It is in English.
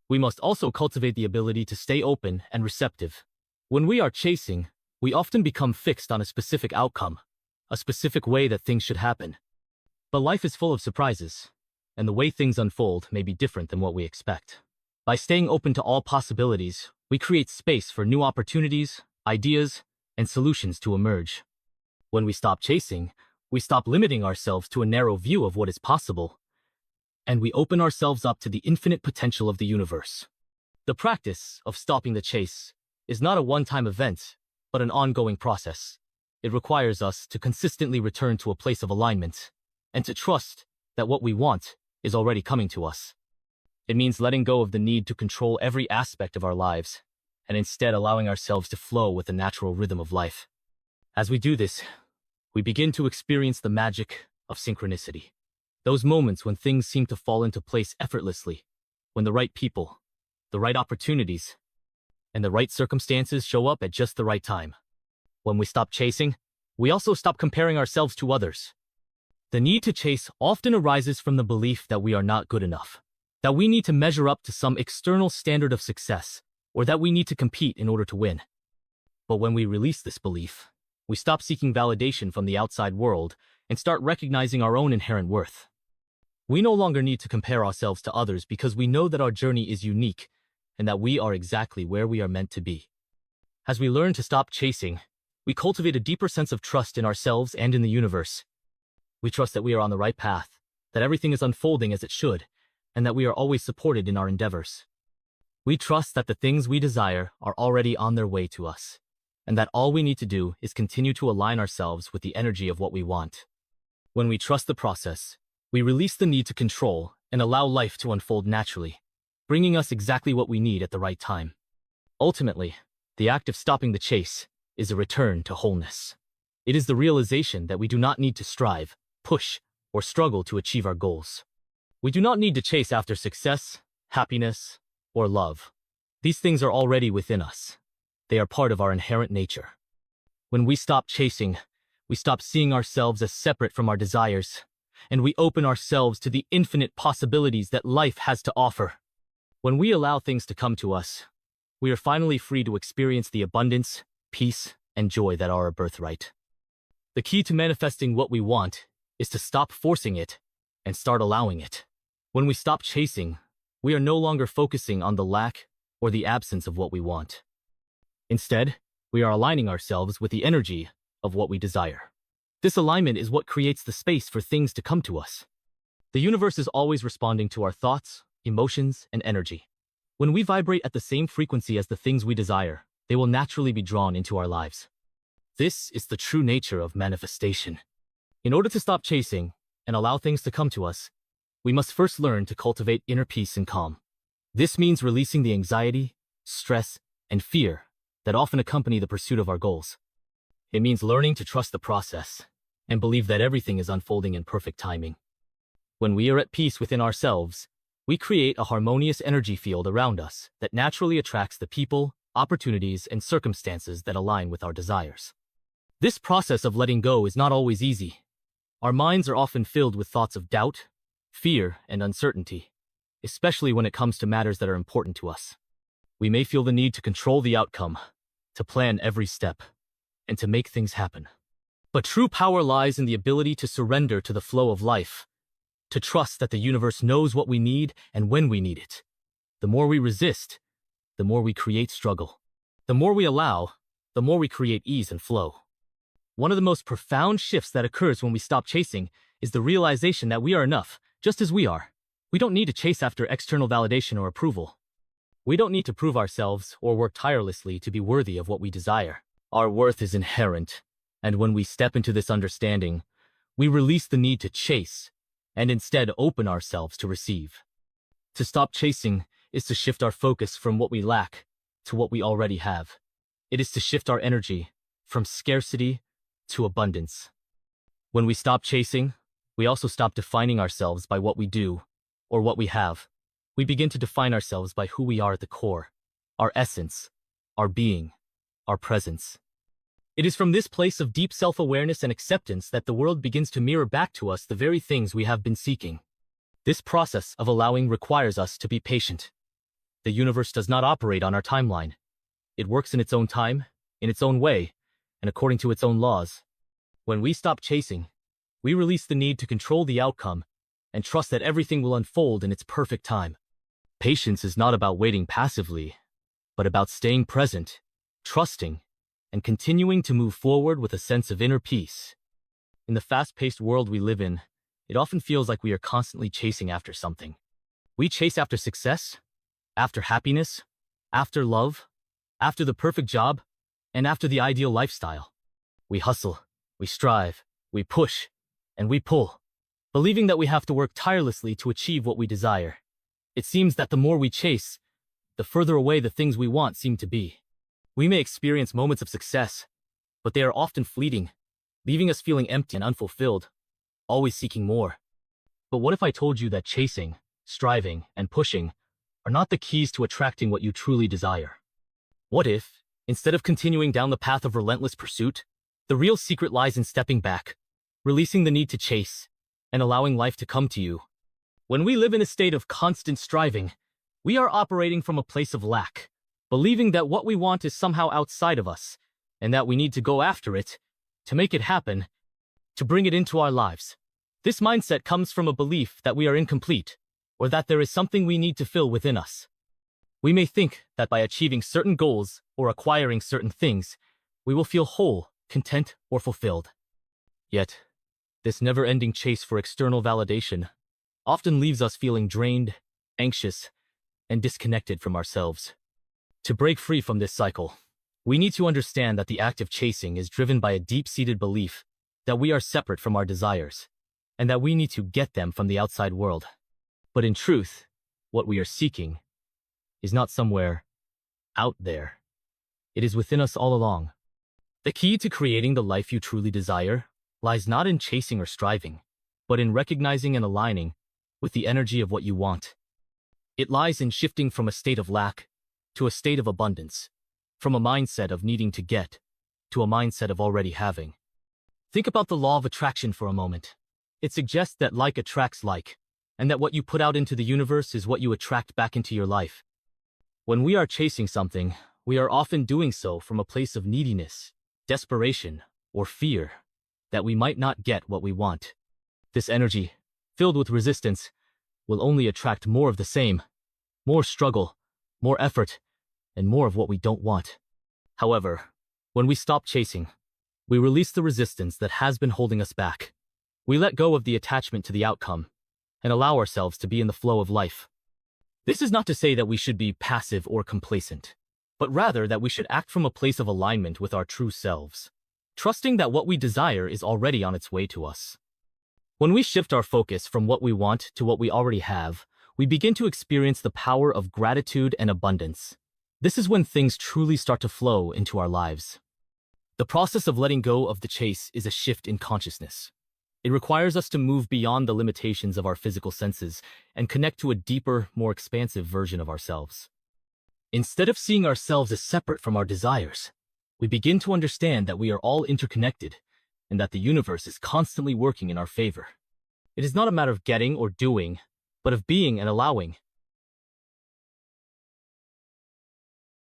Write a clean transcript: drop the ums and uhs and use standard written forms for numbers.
We must also cultivate the ability to stay open and receptive. When we are chasing, we often become fixed on a specific outcome, a specific way that things should happen. But life is full of surprises, and the way things unfold may be different than what we expect. By staying open to all possibilities, we create space for new opportunities, ideas, and solutions to emerge. When we stop chasing, we stop limiting ourselves to a narrow view of what is possible, and we open ourselves up to the infinite potential of the universe. The practice of stopping the chase is not a one-time event, but an ongoing process. It requires us to consistently return to a place of alignment, and to trust that what we want is already coming to us. It means letting go of the need to control every aspect of our lives, and instead allowing ourselves to flow with the natural rhythm of life. As we do this, we begin to experience the magic of synchronicity. Those moments when things seem to fall into place effortlessly, when the right people, the right opportunities, and the right circumstances show up at just the right time. When we stop chasing, we also stop comparing ourselves to others. The need to chase often arises from the belief that we are not good enough, that we need to measure up to some external standard of success, or that we need to compete in order to win. But when we release this belief, we stop seeking validation from the outside world and start recognizing our own inherent worth. We no longer need to compare ourselves to others because we know that our journey is unique and that we are exactly where we are meant to be. As we learn to stop chasing, we cultivate a deeper sense of trust in ourselves and in the universe. We trust that we are on the right path, that everything is unfolding as it should, and that we are always supported in our endeavors. We trust that the things we desire are already on their way to us, and that all we need to do is continue to align ourselves with the energy of what we want. When we trust the process, we release the need to control and allow life to unfold naturally, bringing us exactly what we need at the right time. Ultimately, the act of stopping the chase is a return to wholeness. It is the realization that we do not need to strive, push, or struggle to achieve our goals. We do not need to chase after success, happiness, or love. These things are already within us. They are part of our inherent nature. When we stop chasing, we stop seeing ourselves as separate from our desires, and we open ourselves to the infinite possibilities that life has to offer. When we allow things to come to us, we are finally free to experience the abundance, peace, and joy that are our birthright. The key to manifesting what we want is to stop forcing it and start allowing it. When we stop chasing, we are no longer focusing on the lack or the absence of what we want. Instead, we are aligning ourselves with the energy of what we desire. This alignment is what creates the space for things to come to us. The universe is always responding to our thoughts, emotions, and energy. When we vibrate at the same frequency as the things we desire, they will naturally be drawn into our lives. This is the true nature of manifestation. In order to stop chasing and allow things to come to us, we must first learn to cultivate inner peace and calm. This means releasing the anxiety, stress, and fear that often accompany the pursuit of our goals. It means learning to trust the process and believe that everything is unfolding in perfect timing. When we are at peace within ourselves, we create a harmonious energy field around us that naturally attracts the people, opportunities, and circumstances that align with our desires. This process of letting go is not always easy. Our minds are often filled with thoughts of doubt, fear, and uncertainty, especially when it comes to matters that are important to us. We may feel the need to control the outcome, to plan every step, and to make things happen. But true power lies in the ability to surrender to the flow of life, to trust that the universe knows what we need and when we need it. The more we resist, the more we create struggle. The more we allow, the more we create ease and flow. One of the most profound shifts that occurs when we stop chasing is the realization that we are enough, just as we are. We don't need to chase after external validation or approval. We don't need to prove ourselves or work tirelessly to be worthy of what we desire. Our worth is inherent, and when we step into this understanding, we release the need to chase and instead open ourselves to receive. To stop chasing is to shift our focus from what we lack to what we already have. It is to shift our energy from scarcity to abundance. When we stop chasing, we also stop defining ourselves by what we do or what we have. We begin to define ourselves by who we are at the core, our essence, our being, our presence. It is from this place of deep self-awareness and acceptance that the world begins to mirror back to us the very things we have been seeking. This process of allowing requires us to be patient. The universe does not operate on our timeline. It works in its own time, in its own way, and according to its own laws. When we stop chasing, we release the need to control the outcome and trust that everything will unfold in its perfect time. Patience is not about waiting passively, but about staying present, trusting, and continuing to move forward with a sense of inner peace. In the fast-paced world we live in, it often feels like we are constantly chasing after something. We chase after success, after happiness, after love, after the perfect job, and after the ideal lifestyle. We hustle, we strive, we push, and we pull, believing that we have to work tirelessly to achieve what we desire. It seems that the more we chase, the further away the things we want seem to be. We may experience moments of success, but they are often fleeting, leaving us feeling empty and unfulfilled, always seeking more. But what if I told you that chasing, striving, and pushing are not the keys to attracting what you truly desire? What if, instead of continuing down the path of relentless pursuit, the real secret lies in stepping back, releasing the need to chase, and allowing life to come to you? When we live in a state of constant striving, we are operating from a place of lack, believing that what we want is somehow outside of us, and that we need to go after it, to make it happen, to bring it into our lives. This mindset comes from a belief that we are incomplete, or that there is something we need to fill within us. We may think that by achieving certain goals or acquiring certain things, we will feel whole, content, or fulfilled. Yet, this never-ending chase for external validation often leaves us feeling drained, anxious, and disconnected from ourselves. To break free from this cycle, we need to understand that the act of chasing is driven by a deep-seated belief that we are separate from our desires, and that we need to get them from the outside world. But in truth, what we are seeking is not somewhere out there. It is within us all along. The key to creating the life you truly desire lies not in chasing or striving, but in recognizing and aligning with the energy of what you want. It lies in shifting from a state of lack to a state of abundance, from a mindset of needing to get to a mindset of already having. Think about the law of attraction for a moment. It suggests that like attracts like, and that what you put out into the universe is what you attract back into your life. When we are chasing something, we are often doing so from a place of neediness, desperation, or fear that we might not get what we want. This energy, filled with resistance, will only attract more of the same, more struggle, more effort, and more of what we don't want. However, when we stop chasing, we release the resistance that has been holding us back. We let go of the attachment to the outcome and allow ourselves to be in the flow of life. This is not to say that we should be passive or complacent, but rather that we should act from a place of alignment with our true selves, trusting that what we desire is already on its way to us. When we shift our focus from what we want to what we already have, we begin to experience the power of gratitude and abundance. This is when things truly start to flow into our lives. The process of letting go of the chase is a shift in consciousness. It requires us to move beyond the limitations of our physical senses and connect to a deeper, more expansive version of ourselves. Instead of seeing ourselves as separate from our desires, we begin to understand that we are all interconnected and that the universe is constantly working in our favor. It is not a matter of getting or doing, but of being and allowing.